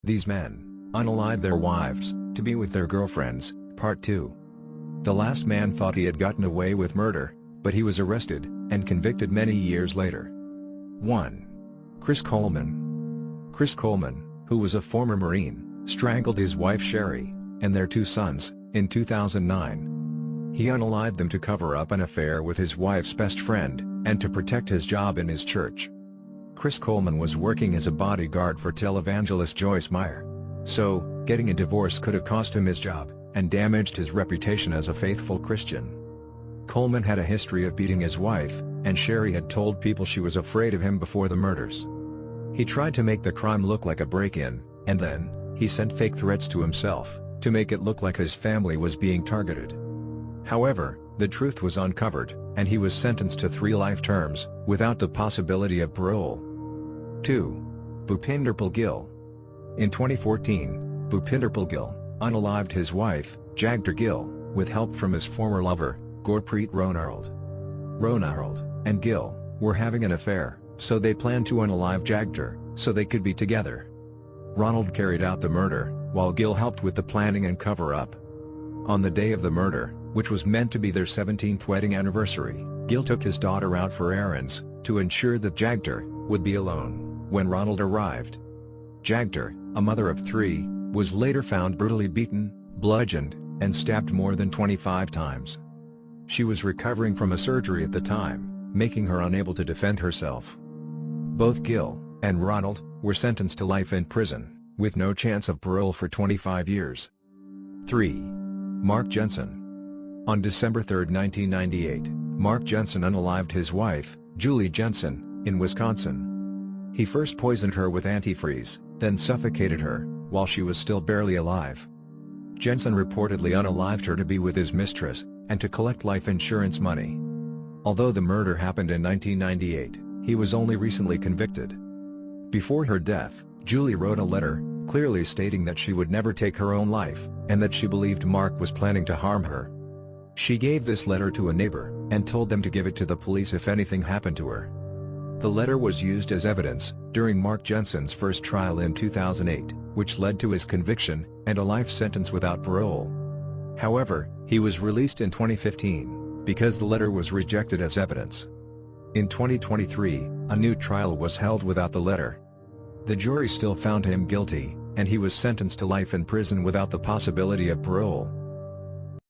These men unalived their wives to be with their girlfriends. Part 2. The last man thought he had gotten away with murder, but he was arrested and convicted many years later. 1. Chris Coleman. Chris Coleman, who was a former Marine, strangled his wife Sherry and their 2 sons in 2009. He unalived them to cover up an affair with his wife's best friend and to protect his job in his church. Chris Coleman was working as a bodyguard for televangelist Joyce Meyer. So, getting a divorce could have cost him his job and damaged his reputation as a faithful Christian. Coleman had a history of beating his wife, and Sherry had told people she was afraid of him before the murders. He tried to make the crime look like a break-in, and then, he sent fake threats to himself, to make it look like his family was being targeted. However, the truth was uncovered, and he was sentenced to 3 life terms, without the possibility of parole. 2. Bhupinder Gill. In 2014, Bhupinder Gill unalived his wife, Jagtar Gill, with help from his former lover, Gurpreet Ronald. Ronald and Gill were having an affair, so they planned to unalive Jagtar, so they could be together. Ronald carried out the murder, while Gill helped with the planning and cover-up. On the day of the murder, which was meant to be their 17th wedding anniversary, Gill took his daughter out for errands, to ensure that Jagtar would be alone when Ronald arrived. Jagtar, a mother of 3, was later found brutally beaten, bludgeoned, and stabbed more than 25 times. She was recovering from a surgery at the time, making her unable to defend herself. Both Gill and Ronald were sentenced to life in prison, with no chance of parole for 25 years. 3. Mark Jensen. On December 3, 1998, Mark Jensen unalived his wife, Julie Jensen, in Wisconsin. He first poisoned her with antifreeze, then suffocated her, while she was still barely alive. Jensen reportedly unalived her to be with his mistress, and to collect life insurance money. Although the murder happened in 1998, he was only recently convicted. Before her death, Julie wrote a letter, clearly stating that she would never take her own life, and that she believed Mark was planning to harm her. She gave this letter to a neighbor, and told them to give it to the police if anything happened to her. The letter was used as evidence during Mark Jensen's first trial in 2008, which led to his conviction and a life sentence without parole. However, he was released in 2015, because the letter was rejected as evidence. In 2023, a new trial was held without the letter. The jury still found him guilty, and he was sentenced to life in prison without the possibility of parole.